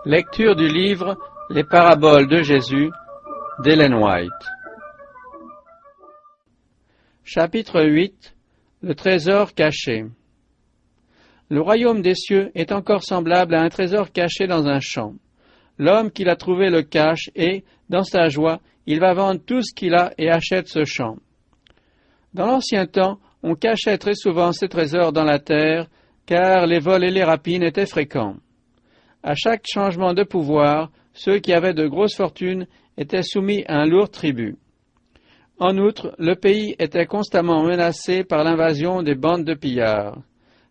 Lecture du livre Les paraboles de Jésus d'Ellen White. Chapitre 8. Le trésor caché. Le royaume des cieux est encore semblable à un trésor caché dans un champ. L'homme qui l'a trouvé le cache et, dans sa joie, il va vendre tout ce qu'il a et achète ce champ. Dans l'ancien temps, on cachait très souvent ces trésors dans la terre, car les vols et les rapines étaient fréquents. À chaque changement de pouvoir, ceux qui avaient de grosses fortunes étaient soumis à un lourd tribut. En outre, le pays était constamment menacé par l'invasion des bandes de pillards.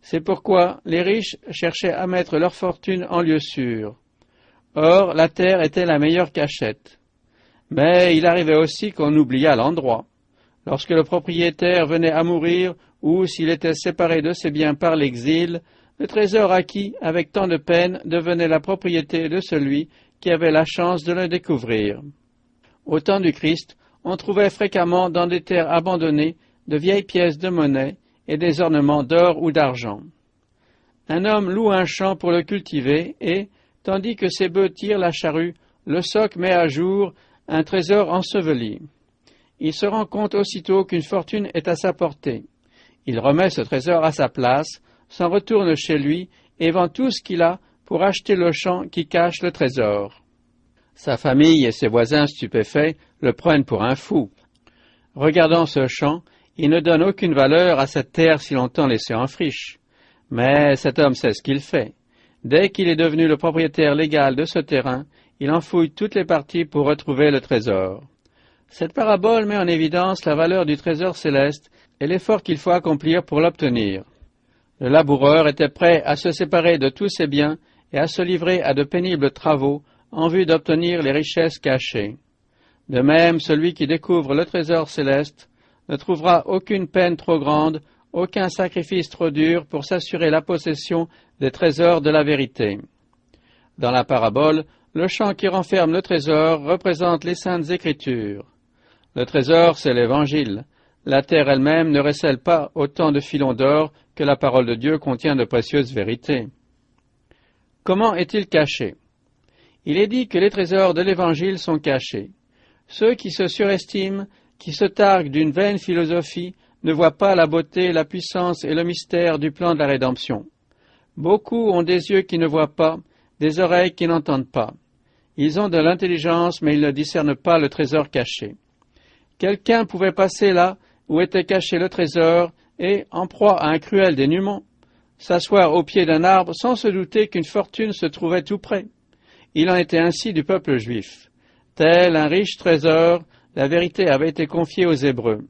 C'est pourquoi les riches cherchaient à mettre leur fortune en lieu sûr. Or, la terre était la meilleure cachette. Mais il arrivait aussi qu'on oubliât l'endroit. Lorsque le propriétaire venait à mourir ou s'il était séparé de ses biens par l'exil, le trésor acquis avec tant de peine devenait la propriété de celui qui avait la chance de le découvrir. Au temps du Christ, on trouvait fréquemment dans des terres abandonnées de vieilles pièces de monnaie et des ornements d'or ou d'argent. Un homme loue un champ pour le cultiver et, tandis que ses bœufs tirent la charrue, le soc met à jour un trésor enseveli. Il se rend compte aussitôt qu'une fortune est à sa portée. Il remet ce trésor à sa place, s'en retourne chez lui et vend tout ce qu'il a pour acheter le champ qui cache le trésor. Sa famille et ses voisins stupéfaits le prennent pour un fou. Regardant ce champ, il ne donne aucune valeur à cette terre si longtemps laissée en friche. Mais cet homme sait ce qu'il fait. Dès qu'il est devenu le propriétaire légal de ce terrain, il en fouille toutes les parties pour retrouver le trésor. Cette parabole met en évidence la valeur du trésor céleste et l'effort qu'il faut accomplir pour l'obtenir. Le laboureur était prêt à se séparer de tous ses biens et à se livrer à de pénibles travaux en vue d'obtenir les richesses cachées. De même, celui qui découvre le trésor céleste ne trouvera aucune peine trop grande, aucun sacrifice trop dur pour s'assurer la possession des trésors de la vérité. Dans la parabole, le champ qui renferme le trésor représente les saintes écritures. Le trésor, c'est l'Évangile. La terre elle-même ne recèle pas autant de filons d'or que la parole de Dieu contient de précieuses vérités. Comment est-il caché? Il est dit que les trésors de l'Évangile sont cachés. Ceux qui se surestiment, qui se targuent d'une vaine philosophie, ne voient pas la beauté, la puissance et le mystère du plan de la rédemption. Beaucoup ont des yeux qui ne voient pas, des oreilles qui n'entendent pas. Ils ont de l'intelligence, mais ils ne discernent pas le trésor caché. Quelqu'un pouvait passer là où était caché le trésor et, en proie à un cruel dénûment, s'asseoir au pied d'un arbre sans se douter qu'une fortune se trouvait tout près. Il en était ainsi du peuple juif. Tel un riche trésor, la vérité avait été confiée aux Hébreux.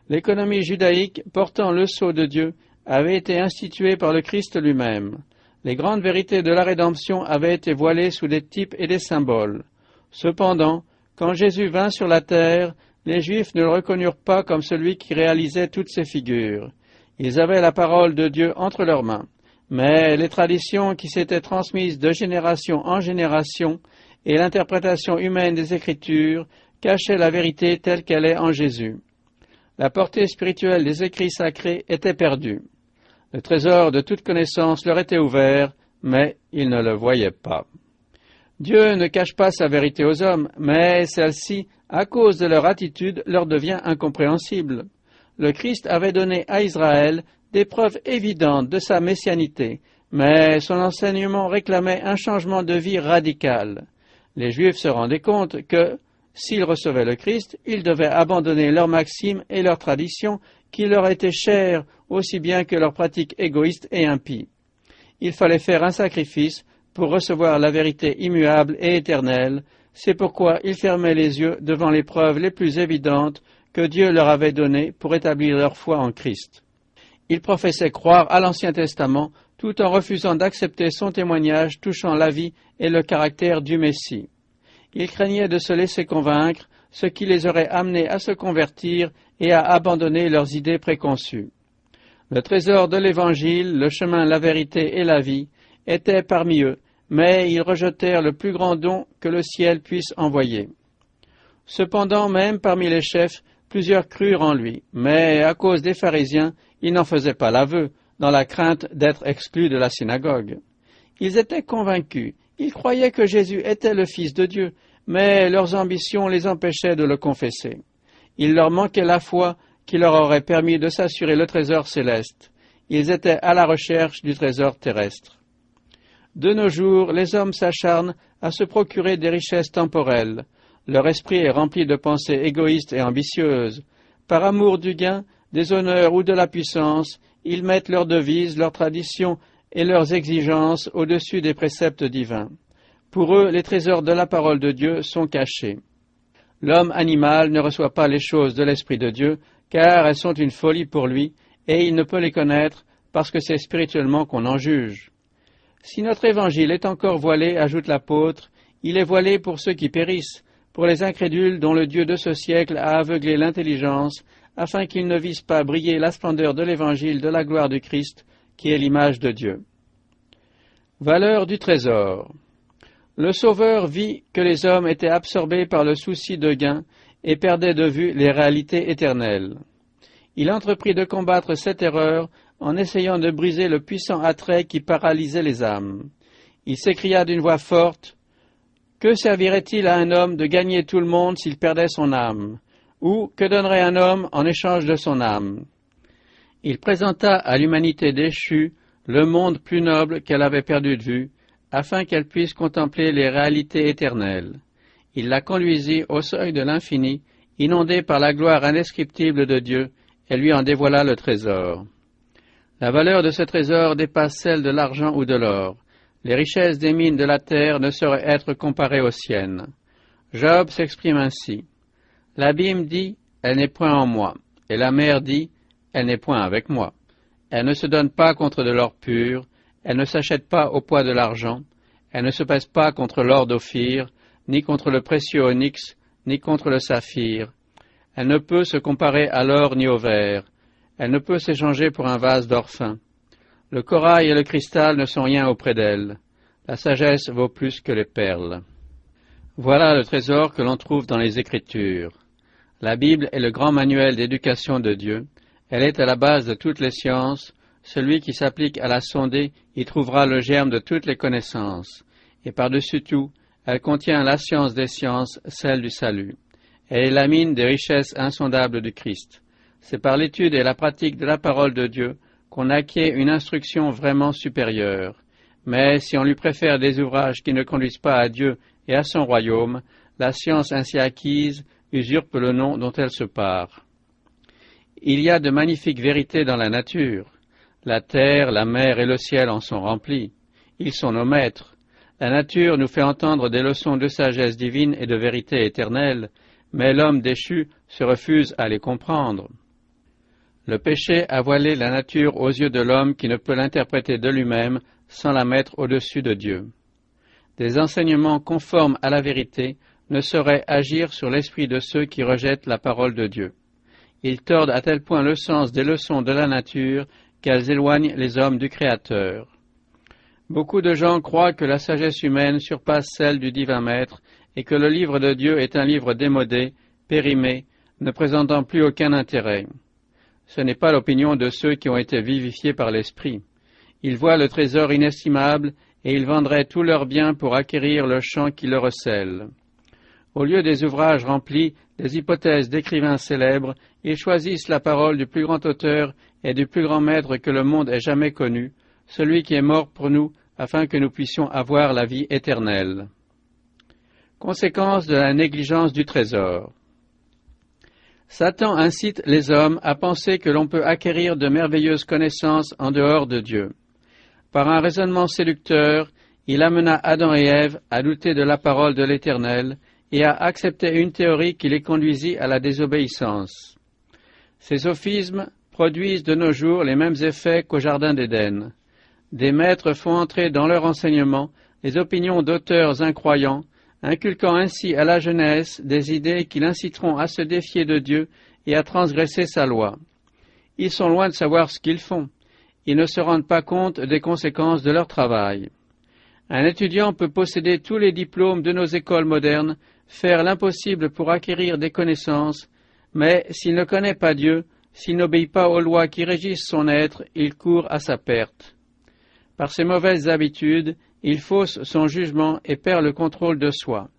L'économie judaïque portant le sceau de Dieu avait été instituée par le Christ lui-même. Les grandes vérités de la rédemption avaient été voilées sous des types et des symboles. Cependant, quand Jésus vint sur la terre, les Juifs ne le reconnurent pas comme celui qui réalisait toutes ces figures. Ils avaient la parole de Dieu entre leurs mains, mais les traditions qui s'étaient transmises de génération en génération et l'interprétation humaine des Écritures cachaient la vérité telle qu'elle est en Jésus. La portée spirituelle des écrits sacrés était perdue. Le trésor de toute connaissance leur était ouvert, mais ils ne le voyaient pas. Dieu ne cache pas sa vérité aux hommes, mais celle-ci, à cause de leur attitude, leur devient incompréhensible. Le Christ avait donné à Israël des preuves évidentes de sa messianité, mais son enseignement réclamait un changement de vie radical. Les Juifs se rendaient compte que, s'ils recevaient le Christ, ils devaient abandonner leurs maximes et leurs traditions qui leur étaient chères aussi bien que leurs pratiques égoïstes et impies. Il fallait faire un sacrifice pour recevoir la vérité immuable et éternelle. C'est pourquoi ils fermaient les yeux devant les preuves les plus évidentes que Dieu leur avait données pour établir leur foi en Christ. Ils professaient croire à l'Ancien Testament tout en refusant d'accepter son témoignage touchant la vie et le caractère du Messie. Ils craignaient de se laisser convaincre, ce qui les aurait amenés à se convertir et à abandonner leurs idées préconçues. Le trésor de l'Évangile, le chemin, la vérité et la vie, était parmi eux, mais ils rejetèrent le plus grand don que le ciel puisse envoyer. Cependant, même parmi les chefs, plusieurs crurent en lui, mais à cause des pharisiens, ils n'en faisaient pas l'aveu, dans la crainte d'être exclus de la synagogue. Ils étaient convaincus, Ils croyaient que Jésus était le Fils de Dieu, mais leurs ambitions les empêchaient de le confesser. Il leur manquait la foi qui leur aurait permis de s'assurer le trésor céleste. Ils étaient à la recherche du trésor terrestre. De nos jours, les hommes s'acharnent à se procurer des richesses temporelles. Leur esprit est rempli de pensées égoïstes et ambitieuses. Par amour du gain, des honneurs ou de la puissance, ils mettent leurs devises, leurs traditions et leurs exigences au-dessus des préceptes divins. Pour eux, les trésors de la parole de Dieu sont cachés. L'homme animal ne reçoit pas les choses de l'Esprit de Dieu, car elles sont une folie pour lui, et il ne peut les connaître parce que c'est spirituellement qu'on en juge. Si notre évangile est encore voilé, ajoute l'apôtre, il est voilé pour ceux qui périssent, pour les incrédules dont le Dieu de ce siècle a aveuglé l'intelligence, afin qu'ils ne visent pas briller la splendeur de l'évangile de la gloire du Christ, qui est l'image de Dieu. Valeur du trésor. Le Sauveur vit que les hommes étaient absorbés par le souci de gain et perdaient de vue les réalités éternelles. Il entreprit de combattre cette erreur en essayant de briser le puissant attrait qui paralysait les âmes. Il s'écria d'une voix forte, « Que servirait-il à un homme de gagner tout le monde s'il perdait son âme? Ou que donnerait un homme en échange de son âme ?» Il présenta à l'humanité déchue le monde plus noble qu'elle avait perdu de vue, afin qu'elle puisse contempler les réalités éternelles. Il la conduisit au seuil de l'infini, inondée par la gloire indescriptible de Dieu, et lui en dévoila le trésor. La valeur de ce trésor dépasse celle de l'argent ou de l'or. Les richesses des mines de la terre ne sauraient être comparées aux siennes. Job s'exprime ainsi. L'abîme dit, elle n'est point en moi, et la mer dit, elle n'est point avec moi. Elle ne se donne pas contre de l'or pur, elle ne s'achète pas au poids de l'argent, elle ne se pèse pas contre l'or d'Ophir, ni contre le précieux onyx, ni contre le saphir. Elle ne peut se comparer à l'or ni au verre, elle ne peut s'échanger pour un vase d'or fin. Le corail et le cristal ne sont rien auprès d'elle. La sagesse vaut plus que les perles. Voilà le trésor que l'on trouve dans les Écritures. La Bible est le grand manuel d'éducation de Dieu. Elle est à la base de toutes les sciences. Celui qui s'applique à la sonder y trouvera le germe de toutes les connaissances. Et par-dessus tout, elle contient la science des sciences, celle du salut. Elle est la mine des richesses insondables du Christ. C'est par l'étude et la pratique de la parole de Dieu qu'on acquiert une instruction vraiment supérieure. Mais si on lui préfère des ouvrages qui ne conduisent pas à Dieu et à son royaume, la science ainsi acquise usurpe le nom dont elle se pare. Il y a de magnifiques vérités dans la nature. La terre, la mer et le ciel en sont remplis. Ils sont nos maîtres. La nature nous fait entendre des leçons de sagesse divine et de vérité éternelle, mais l'homme déchu se refuse à les comprendre. Le péché a voilé la nature aux yeux de l'homme qui ne peut l'interpréter de lui-même sans la mettre au-dessus de Dieu. Des enseignements conformes à la vérité ne sauraient agir sur l'esprit de ceux qui rejettent la parole de Dieu. Ils tordent à tel point le sens des leçons de la nature qu'elles éloignent les hommes du Créateur. Beaucoup de gens croient que la sagesse humaine surpasse celle du divin Maître et que le livre de Dieu est un livre démodé, périmé, ne présentant plus aucun intérêt. Ce n'est pas l'opinion de ceux qui ont été vivifiés par l'Esprit. Ils voient le trésor inestimable et ils vendraient tous leurs biens pour acquérir le champ qui le recèle. Au lieu des ouvrages remplis des hypothèses d'écrivains célèbres, ils choisissent la parole du plus grand auteur et du plus grand maître que le monde ait jamais connu, celui qui est mort pour nous, afin que nous puissions avoir la vie éternelle. Conséquence de la négligence du trésor. Satan incite les hommes à penser que l'on peut acquérir de merveilleuses connaissances en dehors de Dieu. Par un raisonnement séducteur, il amena Adam et Ève à douter de la parole de l'Éternel et à accepter une théorie qui les conduisit à la désobéissance. Ces sophismes produisent de nos jours les mêmes effets qu'au Jardin d'Éden. Des maîtres font entrer dans leur enseignement les opinions d'auteurs incroyants, inculquant ainsi à la jeunesse des idées qui l'inciteront à se défier de Dieu et à transgresser sa loi. Ils sont loin de savoir ce qu'ils font. Ils ne se rendent pas compte des conséquences de leur travail. Un étudiant peut posséder tous les diplômes de nos écoles modernes, faire l'impossible pour acquérir des connaissances, mais s'il ne connaît pas Dieu, s'il n'obéit pas aux lois qui régissent son être, il court à sa perte. Par ses mauvaises habitudes, Il fausse son jugement et perd le contrôle de soi.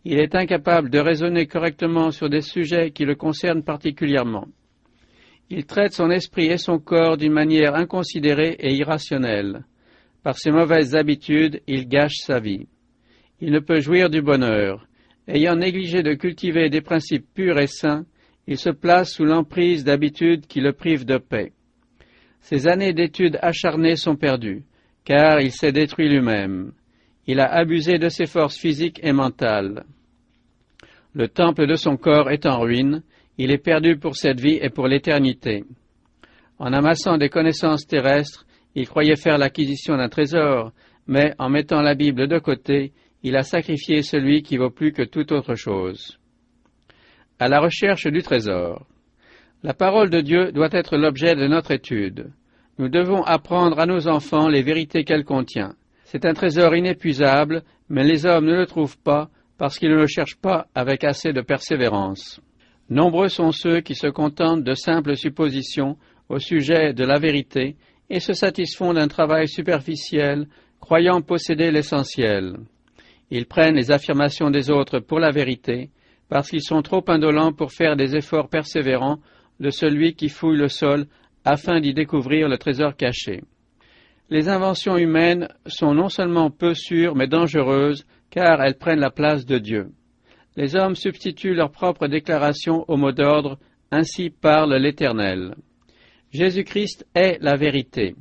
Il est incapable de raisonner correctement sur des sujets qui le concernent particulièrement. Il traite son esprit et son corps d'une manière inconsidérée et irrationnelle. Par ses mauvaises habitudes, il gâche sa vie. Il ne peut jouir du bonheur. Ayant négligé de cultiver des principes purs et sains, il se place sous l'emprise d'habitudes qui le privent de paix. Ses années d'études acharnées sont perdues, car il s'est détruit lui-même. Il a abusé de ses forces physiques et mentales. Le temple de son corps est en ruine, il est perdu pour cette vie et pour l'éternité. En amassant des connaissances terrestres, il croyait faire l'acquisition d'un trésor, mais en mettant la Bible de côté, il a sacrifié celui qui vaut plus que toute autre chose. À la recherche du trésor. La parole de Dieu doit être l'objet de notre étude. Nous devons apprendre à nos enfants les vérités qu'elle contient. C'est un trésor inépuisable, mais les hommes ne le trouvent pas parce qu'ils ne le cherchent pas avec assez de persévérance. Nombreux sont ceux qui se contentent de simples suppositions au sujet de la vérité et se satisfont d'un travail superficiel, croyant posséder l'essentiel. Ils prennent les affirmations des autres pour la vérité, parce qu'ils sont trop indolents pour faire des efforts persévérants de celui qui fouille le sol afin d'y découvrir le trésor caché. Les inventions humaines sont non seulement peu sûres, mais dangereuses, car elles prennent la place de Dieu. Les hommes substituent leurs propres déclarations au mot d'ordre, ainsi parle l'Éternel. Jésus-Christ est la vérité.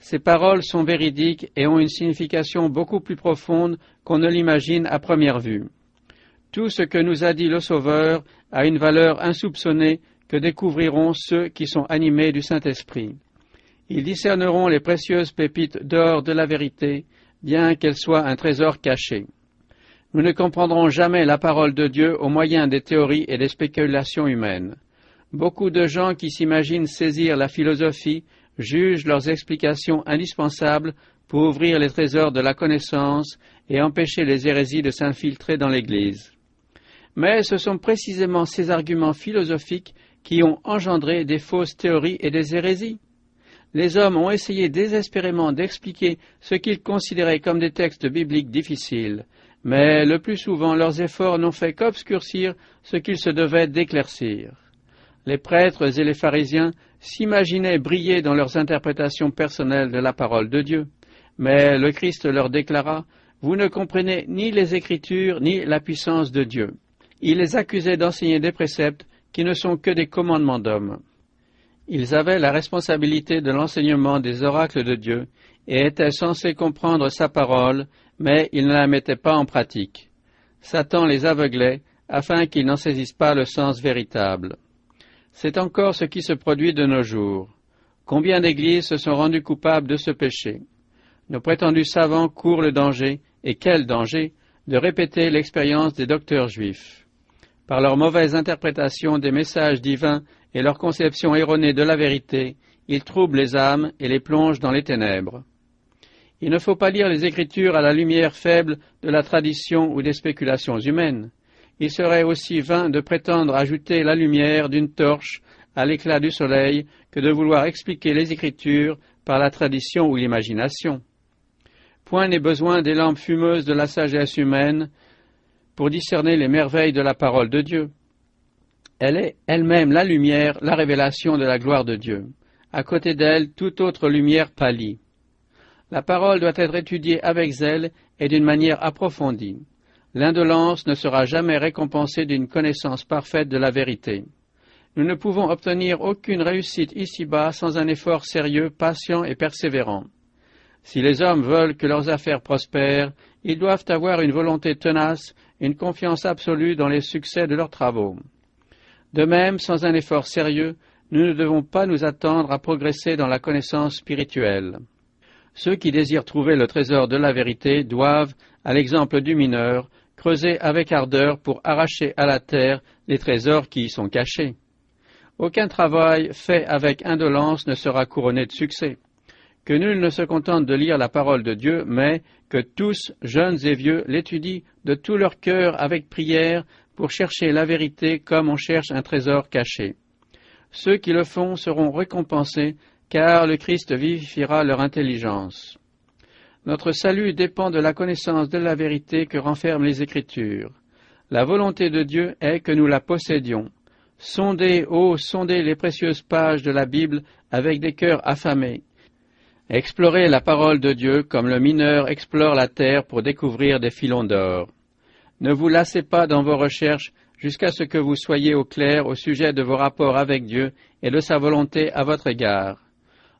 Ces paroles sont véridiques et ont une signification beaucoup plus profonde qu'on ne l'imagine à première vue. Tout ce que nous a dit le Sauveur a une valeur insoupçonnée que découvriront ceux qui sont animés du Saint-Esprit. Ils discerneront les précieuses pépites d'or de la vérité, bien qu'elles soient un trésor caché. Nous ne comprendrons jamais la parole de Dieu au moyen des théories et des spéculations humaines. Beaucoup de gens qui s'imaginent saisir la philosophie jugent leurs explications indispensables pour ouvrir les trésors de la connaissance et empêcher les hérésies de s'infiltrer dans l'Église. Mais ce sont précisément ces arguments philosophiques qui ont engendré des fausses théories et des hérésies. Les hommes ont essayé désespérément d'expliquer ce qu'ils considéraient comme des textes bibliques difficiles, mais le plus souvent leurs efforts n'ont fait qu'obscurcir ce qu'ils se devaient d'éclaircir. Les prêtres et les pharisiens s'imaginaient briller dans leurs interprétations personnelles de la parole de Dieu, mais le Christ leur déclara « Vous ne comprenez ni les Écritures ni la puissance de Dieu ». Il les accusait d'enseigner des préceptes qui ne sont que des commandements d'hommes. Ils avaient la responsabilité de l'enseignement des oracles de Dieu et étaient censés comprendre sa parole, mais ils ne la mettaient pas en pratique. Satan les aveuglait afin qu'ils n'en saisissent pas le sens véritable. C'est encore ce qui se produit de nos jours. Combien d'églises se sont rendues coupables de ce péché? Nos prétendus savants courent le danger, et quel danger, de répéter l'expérience des docteurs juifs. Par leur mauvaise interprétation des messages divins et leur conception erronée de la vérité, ils troublent les âmes et les plongent dans les ténèbres. Il ne faut pas lire les Écritures à la lumière faible de la tradition ou des spéculations humaines. Il serait aussi vain de prétendre ajouter la lumière d'une torche à l'éclat du soleil que de vouloir expliquer les Écritures par la tradition ou l'imagination. Point n'est besoin des lampes fumeuses de la sagesse humaine pour discerner les merveilles de la parole de Dieu. Elle est elle-même la lumière, la révélation de la gloire de Dieu. À côté d'elle, toute autre lumière pâlit. La parole doit être étudiée avec zèle et d'une manière approfondie. L'indolence ne sera jamais récompensée d'une connaissance parfaite de la vérité. Nous ne pouvons obtenir aucune réussite ici-bas sans un effort sérieux, patient et persévérant. Si les hommes veulent que leurs affaires prospèrent, ils doivent avoir une volonté tenace, une confiance absolue dans les succès de leurs travaux. De même, sans un effort sérieux, nous ne devons pas nous attendre à progresser dans la connaissance spirituelle. Ceux qui désirent trouver le trésor de la vérité doivent, à l'exemple du mineur, creuser avec ardeur pour arracher à la terre les trésors qui y sont cachés. Aucun travail fait avec indolence ne sera couronné de succès. Que nul ne se contente de lire la parole de Dieu, mais que tous, jeunes et vieux, l'étudient de tout leur cœur avec prière pour chercher la vérité comme on cherche un trésor caché. Ceux qui le font seront récompensés, car le Christ vivifiera leur intelligence. Notre salut dépend de la connaissance de la vérité que renferment les Écritures. La volonté de Dieu est que nous la possédions. Sondez, sondez les précieuses pages de la Bible avec des cœurs affamés. Explorez la parole de Dieu comme le mineur explore la terre pour découvrir des filons d'or. Ne vous lassez pas dans vos recherches jusqu'à ce que vous soyez au clair au sujet de vos rapports avec Dieu et de sa volonté à votre égard.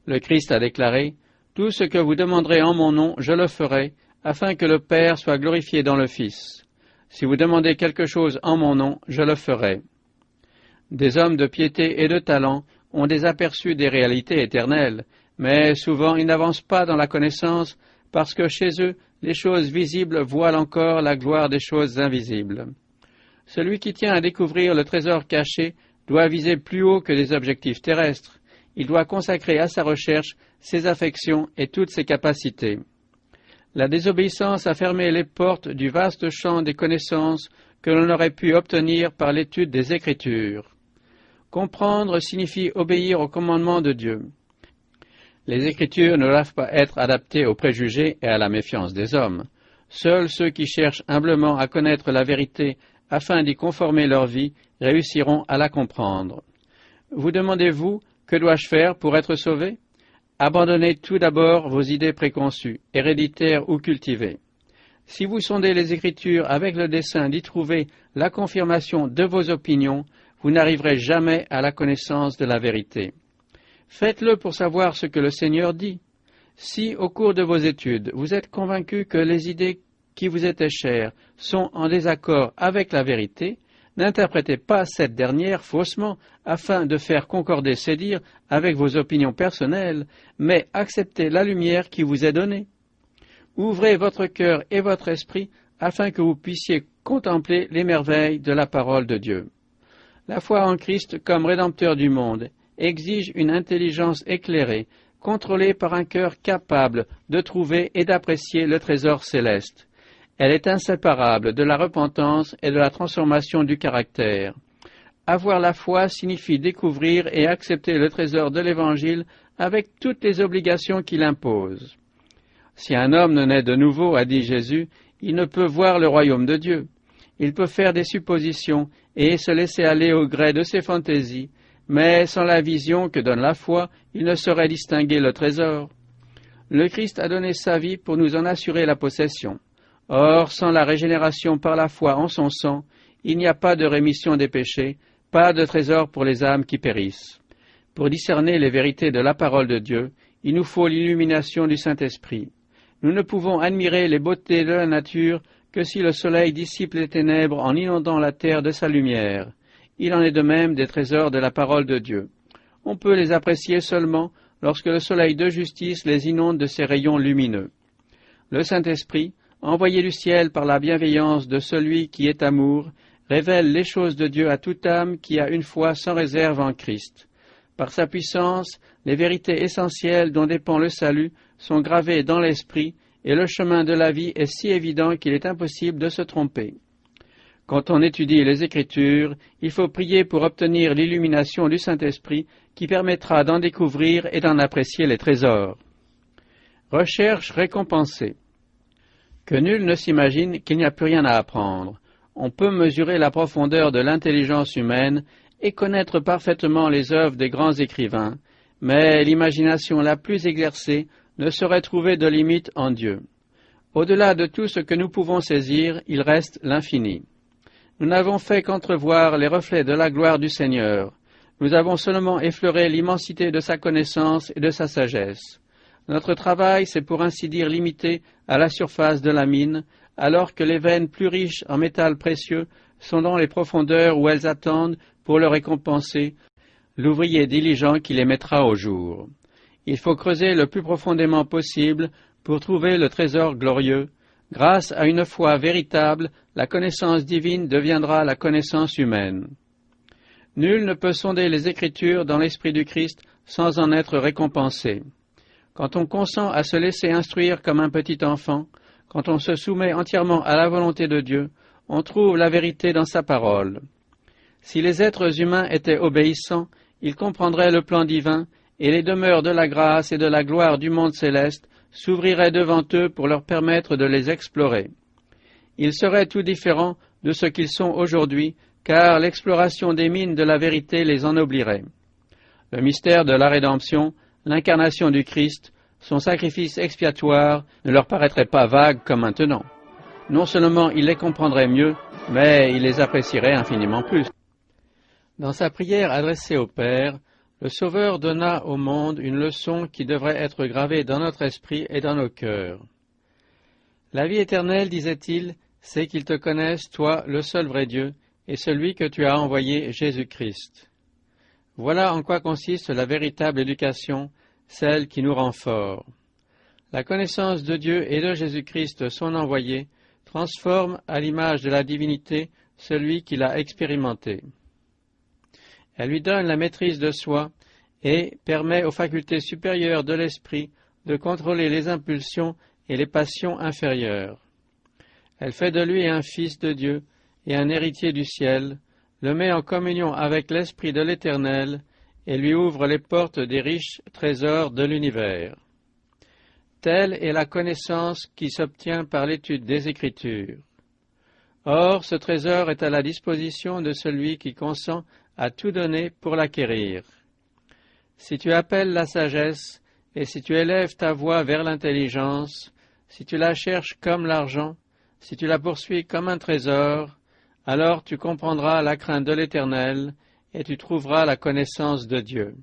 Le Christ a déclaré « Tout ce que vous demanderez en mon nom, je le ferai, afin que le Père soit glorifié dans le Fils. Si vous demandez quelque chose en mon nom, je le ferai. » Des hommes de piété et de talent ont des aperçus des réalités éternelles, mais souvent ils n'avancent pas dans la connaissance parce que chez eux, les choses visibles voilent encore la gloire des choses invisibles. Celui qui tient à découvrir le trésor caché doit viser plus haut que des objectifs terrestres. Il doit consacrer à sa recherche ses affections et toutes ses capacités. La désobéissance a fermé les portes du vaste champ des connaissances que l'on aurait pu obtenir par l'étude des Écritures. Comprendre signifie obéir au commandement de Dieu. Les Écritures ne doivent pas être adaptées aux préjugés et à la méfiance des hommes. Seuls ceux qui cherchent humblement à connaître la vérité afin d'y conformer leur vie réussiront à la comprendre. Vous demandez-vous, que dois-je faire pour être sauvé? Abandonnez tout d'abord vos idées préconçues, héréditaires ou cultivées. Si vous sondez les Écritures avec le dessein d'y trouver la confirmation de vos opinions, vous n'arriverez jamais à la connaissance de la vérité. Faites-le pour savoir ce que le Seigneur dit. Si, au cours de vos études, vous êtes convaincu que les idées qui vous étaient chères sont en désaccord avec la vérité, n'interprétez pas cette dernière faussement afin de faire concorder ces dires avec vos opinions personnelles, mais acceptez la lumière qui vous est donnée. Ouvrez votre cœur et votre esprit afin que vous puissiez contempler les merveilles de la parole de Dieu. La foi en Christ comme Rédempteur du monde exige une intelligence éclairée, contrôlée par un cœur capable de trouver et d'apprécier le trésor céleste. Elle est inséparable de la repentance et de la transformation du caractère. Avoir la foi signifie découvrir et accepter le trésor de l'Évangile avec toutes les obligations qu'il impose. Si un homme ne naît de nouveau, a dit Jésus, il ne peut voir le royaume de Dieu. Il peut faire des suppositions et se laisser aller au gré de ses fantaisies, mais sans la vision que donne la foi, il ne saurait distinguer le trésor. Le Christ a donné sa vie pour nous en assurer la possession. Or, sans la régénération par la foi en son sang, il n'y a pas de rémission des péchés, pas de trésor pour les âmes qui périssent. Pour discerner les vérités de la parole de Dieu, il nous faut l'illumination du Saint-Esprit. Nous ne pouvons admirer les beautés de la nature que si le soleil dissipe les ténèbres en inondant la terre de sa lumière. Il en est de même des trésors de la parole de Dieu. On peut les apprécier seulement lorsque le soleil de justice les inonde de ses rayons lumineux. Le Saint-Esprit, envoyé du ciel par la bienveillance de celui qui est amour, révèle les choses de Dieu à toute âme qui a une foi sans réserve en Christ. Par sa puissance, les vérités essentielles dont dépend le salut sont gravées dans l'esprit et le chemin de la vie est si évident qu'il est impossible de se tromper. Quand on étudie les Écritures, il faut prier pour obtenir l'illumination du Saint-Esprit qui permettra d'en découvrir et d'en apprécier les trésors. Recherche récompensée. Que nul ne s'imagine qu'il n'y a plus rien à apprendre. On peut mesurer la profondeur de l'intelligence humaine et connaître parfaitement les œuvres des grands écrivains, mais l'imagination la plus exercée ne saurait trouver de limite en Dieu. Au-delà de tout ce que nous pouvons saisir, il reste l'infini. Nous n'avons fait qu'entrevoir les reflets de la gloire du Seigneur. Nous avons seulement effleuré l'immensité de sa connaissance et de sa sagesse. Notre travail s'est pour ainsi dire limité à la surface de la mine, alors que les veines plus riches en métal précieux sont dans les profondeurs où elles attendent, pour le récompenser, l'ouvrier diligent qui les mettra au jour. Il faut creuser le plus profondément possible pour trouver le trésor glorieux. Grâce à une foi véritable, la connaissance divine deviendra la connaissance humaine. Nul ne peut sonder les Écritures dans l'Esprit du Christ sans en être récompensé. Quand on consent à se laisser instruire comme un petit enfant, quand on se soumet entièrement à la volonté de Dieu, on trouve la vérité dans sa parole. Si les êtres humains étaient obéissants, ils comprendraient le plan divin et les demeures de la grâce et de la gloire du monde céleste s'ouvrirait devant eux pour leur permettre de les explorer. Ils seraient tout différents de ce qu'ils sont aujourd'hui, car l'exploration des mines de la vérité les ennoblirait. Le mystère de la rédemption, l'incarnation du Christ, son sacrifice expiatoire ne leur paraîtrait pas vague comme maintenant. Non seulement ils les comprendraient mieux, mais ils les apprécieraient infiniment plus. Dans sa prière adressée au Père, le Sauveur donna au monde une leçon qui devrait être gravée dans notre esprit et dans nos cœurs. La vie éternelle, disait-il, c'est qu'ils te connaissent, toi, le seul vrai Dieu, et celui que tu as envoyé, Jésus-Christ. Voilà en quoi consiste la véritable éducation, celle qui nous rend forts. La connaissance de Dieu et de Jésus-Christ, son envoyé, transforme à l'image de la divinité celui qui l'a expérimenté. Elle lui donne la maîtrise de soi et permet aux facultés supérieures de l'esprit de contrôler les impulsions et les passions inférieures. Elle fait de lui un fils de Dieu et un héritier du ciel, le met en communion avec l'Esprit de l'Éternel et lui ouvre les portes des riches trésors de l'univers. Telle est la connaissance qui s'obtient par l'étude des Écritures. Or, ce trésor est à la disposition de celui qui consent à tout donner pour l'acquérir. Si tu appelles la sagesse, et si tu élèves ta voix vers l'intelligence, si tu la cherches comme l'argent, si tu la poursuis comme un trésor, alors tu comprendras la crainte de l'Éternel, et tu trouveras la connaissance de Dieu.